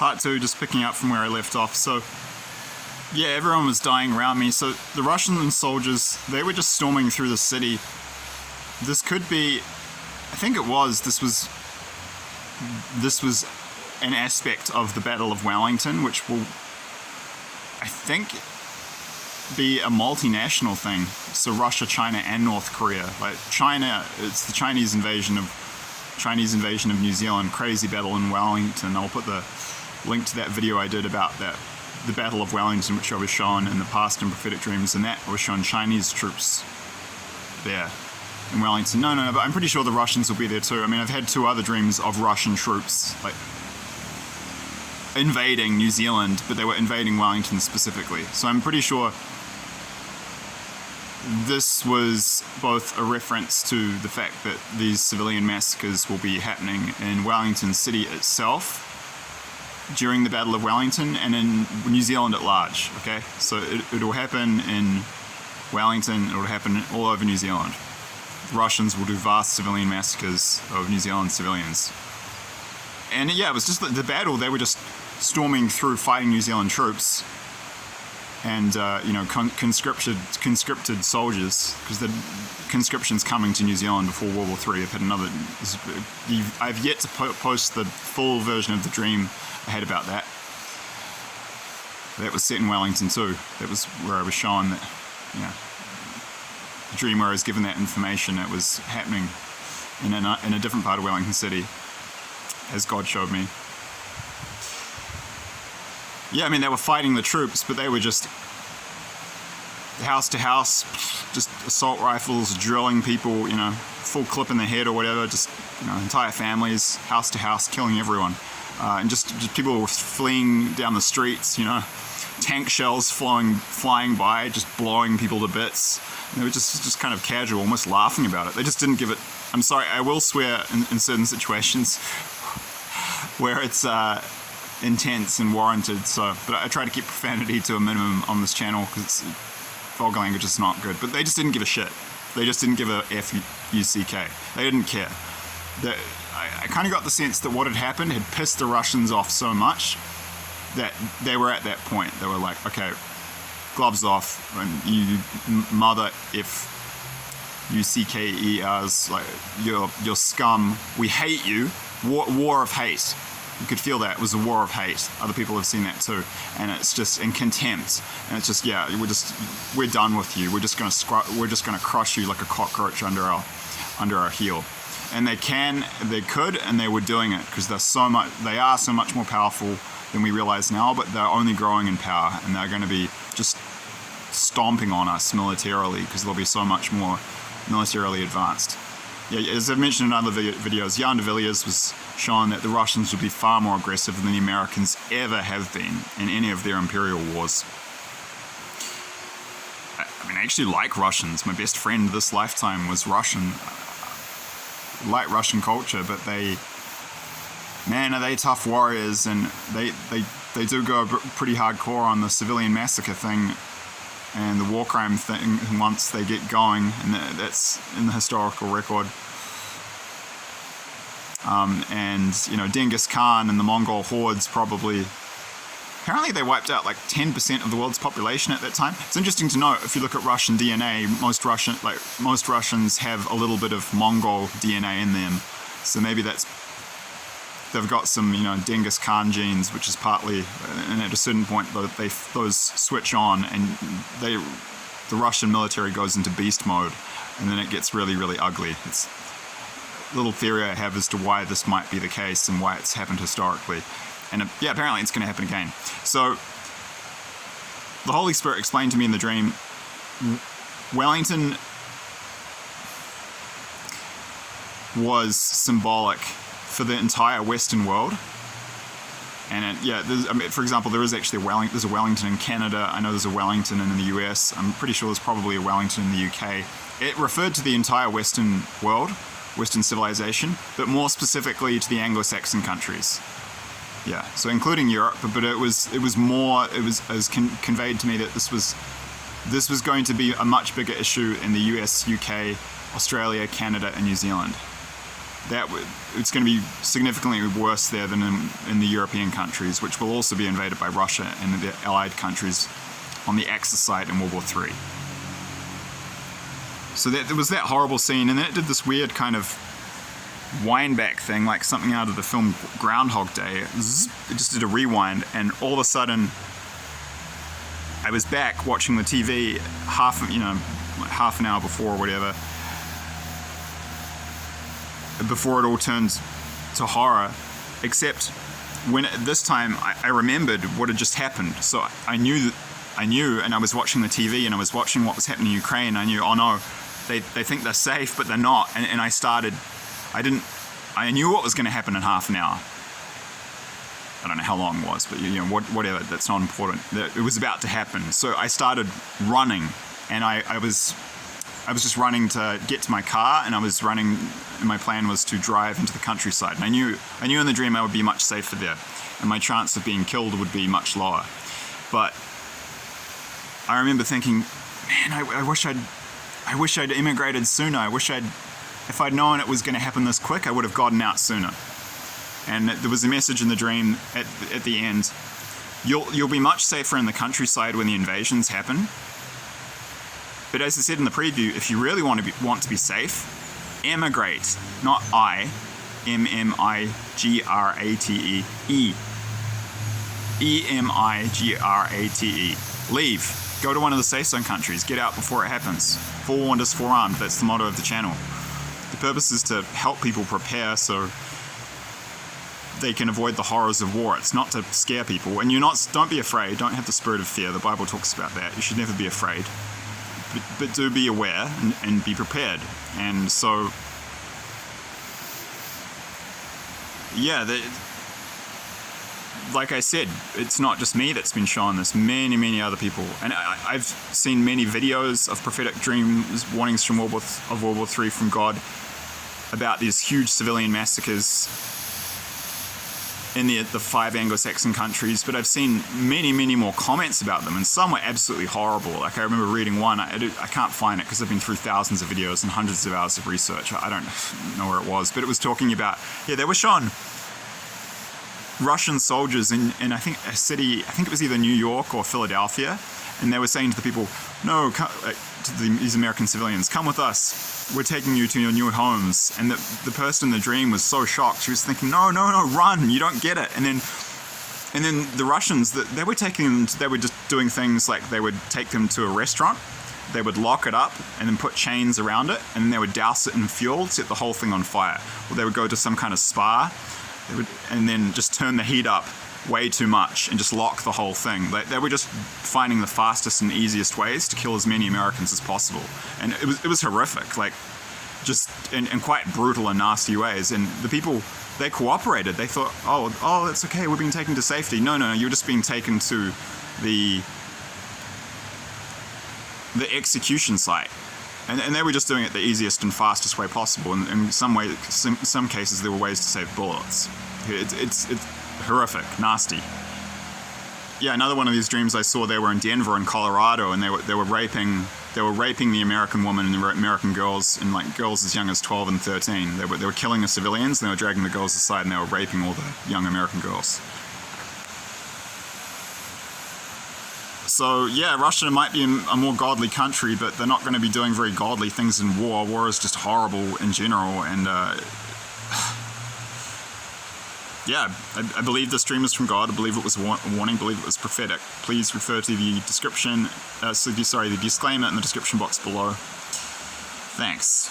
Part 2, just picking up from where I left off. So, yeah, everyone was dying around me. So the Russian soldiers, they were just storming through the city. This could be, I think it was, this was an aspect of the Battle of Wellington, which will, I think, be a multinational thing. So Russia, China, and North Korea. Like China, it's the Chinese invasion of New Zealand. Crazy battle in Wellington. I'll put the link to that video I did about the Battle of Wellington, which I was shown in the past in Prophetic Dreams, and that I was shown Chinese troops there in Wellington. No, but I'm pretty sure the Russians will be there too. I mean, I've had 2 other dreams of Russian troops, like, invading New Zealand, but they were invading Wellington specifically. So I'm pretty sure this was both a reference to the fact that these civilian massacres will be happening in Wellington City itself during the Battle of Wellington and in New Zealand at large, okay? So it will happen in Wellington, it will happen all over New Zealand. The Russians will do vast civilian massacres of New Zealand civilians. And yeah, it was just the battle, they were just storming through fighting New Zealand troops and conscripted soldiers, because the conscription's coming to New Zealand before World War III. I've yet to post the full version of the dream I had about that. That was set in Wellington too. That was where I was shown that, the dream where I was given that information. It was happening in a different part of Wellington City, as God showed me. Yeah, I mean, they were fighting the troops, but they were just house to house, just assault rifles, drilling people, full clip in the head or whatever, just, entire families, house to house, killing everyone. And just people were fleeing down the streets, tank shells flying by, just blowing people to bits. And they were just kind of casual, almost laughing about it. They just didn't give it. I'm sorry, I will swear in certain situations where it's intense and warranted. But I try to keep profanity to a minimum on this channel because vulgar language is not good. But they just didn't give a shit. They just didn't give a F-U-C-K. They didn't care. I kind of got the sense that what had happened had pissed the Russians off so much that they were at that point. They were like, okay, gloves off, and you mother F-U-C-K-E-Rs, like, you're scum, we hate you, war of hate. You could feel that. It was a war of hate. Other people have seen that too. And it's just in contempt. And it's just, we're done with you. We're just gonna crush you like a cockroach under our heel. And they could, and they were doing it because they are so much more powerful than we realize now, but they're only growing in power, and they're going to be just stomping on us militarily because they'll be so much more militarily advanced. Yeah, as I've mentioned in other videos, Jan de Villiers was shown that the Russians would be far more aggressive than the Americans ever have been in any of their imperial wars. I mean, I actually like Russians. My best friend this lifetime was Russian. I like Russian culture, but are they tough warriors, and they do go pretty hardcore on the civilian massacre thing and the war crime thing once they get going, and that's in the historical record. And Genghis Khan and the Mongol hordes apparently they wiped out like 10% of the world's population at that time. It's interesting to note, if you look at Russian DNA, most Russians have a little bit of Mongol DNA in them. So maybe they've got some, Genghis Khan genes, which is partly, and at a certain point, those switch on, and the Russian military goes into beast mode, and then it gets really, really ugly. It's a little theory I have as to why this might be the case and why it's happened historically. And apparently it's going to happen again. So the Holy Spirit explained to me in the dream, Wellington was symbolic for the entire Western world. And for example, there is actually there's a Wellington in Canada. I know there's a Wellington in the US. I'm pretty sure there's probably a Wellington in the UK. It referred to the entire Western world, Western civilization, but more specifically to the Anglo-Saxon countries. Yeah, so including Europe, but it was conveyed to me that this was going to be a much bigger issue in the US, UK, Australia, Canada, and New Zealand. it's going to be significantly worse there than in the European countries, which will also be invaded by Russia and the allied countries on the Axis side in World War III. So there was that horrible scene, and then it did this weird kind of wind back thing, like something out of the film Groundhog Day. It just did a rewind, and all of a sudden I was back watching the TV half an hour before or whatever, before it all turned to horror, except when this time I remembered what had just happened. So I knew, and I was watching the TV and I was watching what was happening in Ukraine. I knew, oh no, they think they're safe, but they're not. And I knew what was going to happen in half an hour. I don't know how long it was, but whatever, that's not important. It was about to happen. So I started running, and I was just running to get to my car, and I was running, and my plan was to drive into the countryside. And I knew in the dream I would be much safer there, and my chance of being killed would be much lower. But I remember thinking, man, I wish I'd immigrated sooner. If I'd known it was going to happen this quick, I would have gotten out sooner. And there was a message in the dream at the end. You'll be much safer in the countryside when the invasions happen. But as I said in the preview, if you really want to be safe, emigrate. Not emigrate. Emigrate. Leave. Go to one of the safe zone countries. Get out before it happens. Forewarned is forearmed. That's the motto of the channel. The purpose is to help people prepare so they can avoid the horrors of war. It's not to scare people. And don't be afraid. Don't have the spirit of fear. The Bible talks about that. You should never be afraid. But do be aware and be prepared. And so, yeah, like I said, it's not just me that's been shown this. Many, many other people. And I've seen many videos of prophetic dreams, warnings from World War III from God about these huge civilian massacres in the 5 Anglo-Saxon countries, but I've seen many, many more comments about them, and some were absolutely horrible. Like, I remember reading one, I can't find it because I've been through thousands of videos and hundreds of hours of research. I don't know where it was, but it was talking about, they were shown Russian soldiers in I think a city, I think it was either New York or Philadelphia, and they were saying to the people, no, these American civilians, come with us. We're taking you to your new homes. And the person in the dream was so shocked. She was thinking, no, run, you don't get it. And then the Russians, they were just doing things like they would take them to a restaurant, they would lock it up and then put chains around it, and then they would douse it in fuel, set the whole thing on fire. Or they would go to some kind of spa, and then just turn the heat up way too much and just lock the whole thing. They were just finding the fastest and easiest ways to kill as many Americans as possible. And it was horrific, like just in quite brutal and nasty ways. And the people, they cooperated. They thought, oh, it's okay, we're being taken to safety. No, you're just being taken to the execution site. And they were just doing it the easiest and fastest way possible. And in some cases, there were ways to save bullets. It's horrific, nasty. Yeah, another one of these dreams I saw, they were in Denver in Colorado, and they were raping the American woman and the American girls, and like girls as young as 12 and 13. They were killing the civilians, and they were dragging the girls aside, and they were raping all the young American girls. So yeah, Russia might be a more godly country, but they're not going to be doing very godly things in war. War is just horrible in general, and yeah, I believe this dream is from God. I believe it was a warning. I believe it was prophetic. Please refer to the description, the disclaimer in the description box below. Thanks.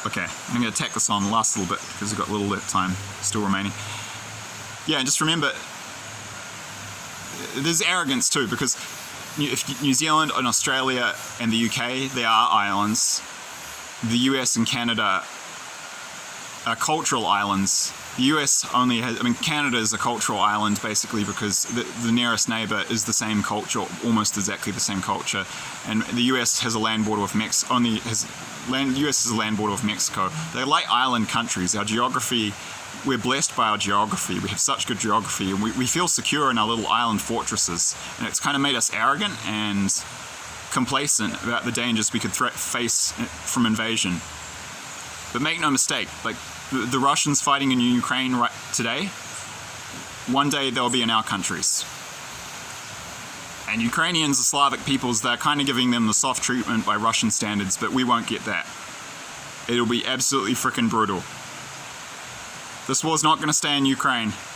Okay, I'm going to tack this on the last little bit because we've got a little bit of time still remaining. Yeah, and just remember, there's arrogance too, because if New Zealand and Australia and the UK, they are islands. The US and Canada are cultural islands. The US only has, Canada is a cultural island basically because the nearest neighbor is the same culture, almost exactly the same culture. And the US has a land border with Mexico, US has a land border with Mexico. They're like island countries. Our geography, we're blessed by our geography. We have such good geography, and we feel secure in our little island fortresses. And it's kind of made us arrogant and complacent about the dangers we could face from invasion. But make no mistake, like the Russians fighting in Ukraine right today, one day they'll be in our countries. And Ukrainians are Slavic peoples, they're kind of giving them the soft treatment by Russian standards, but we won't get that. It'll be absolutely frickin' brutal. This war's not going to stay in Ukraine.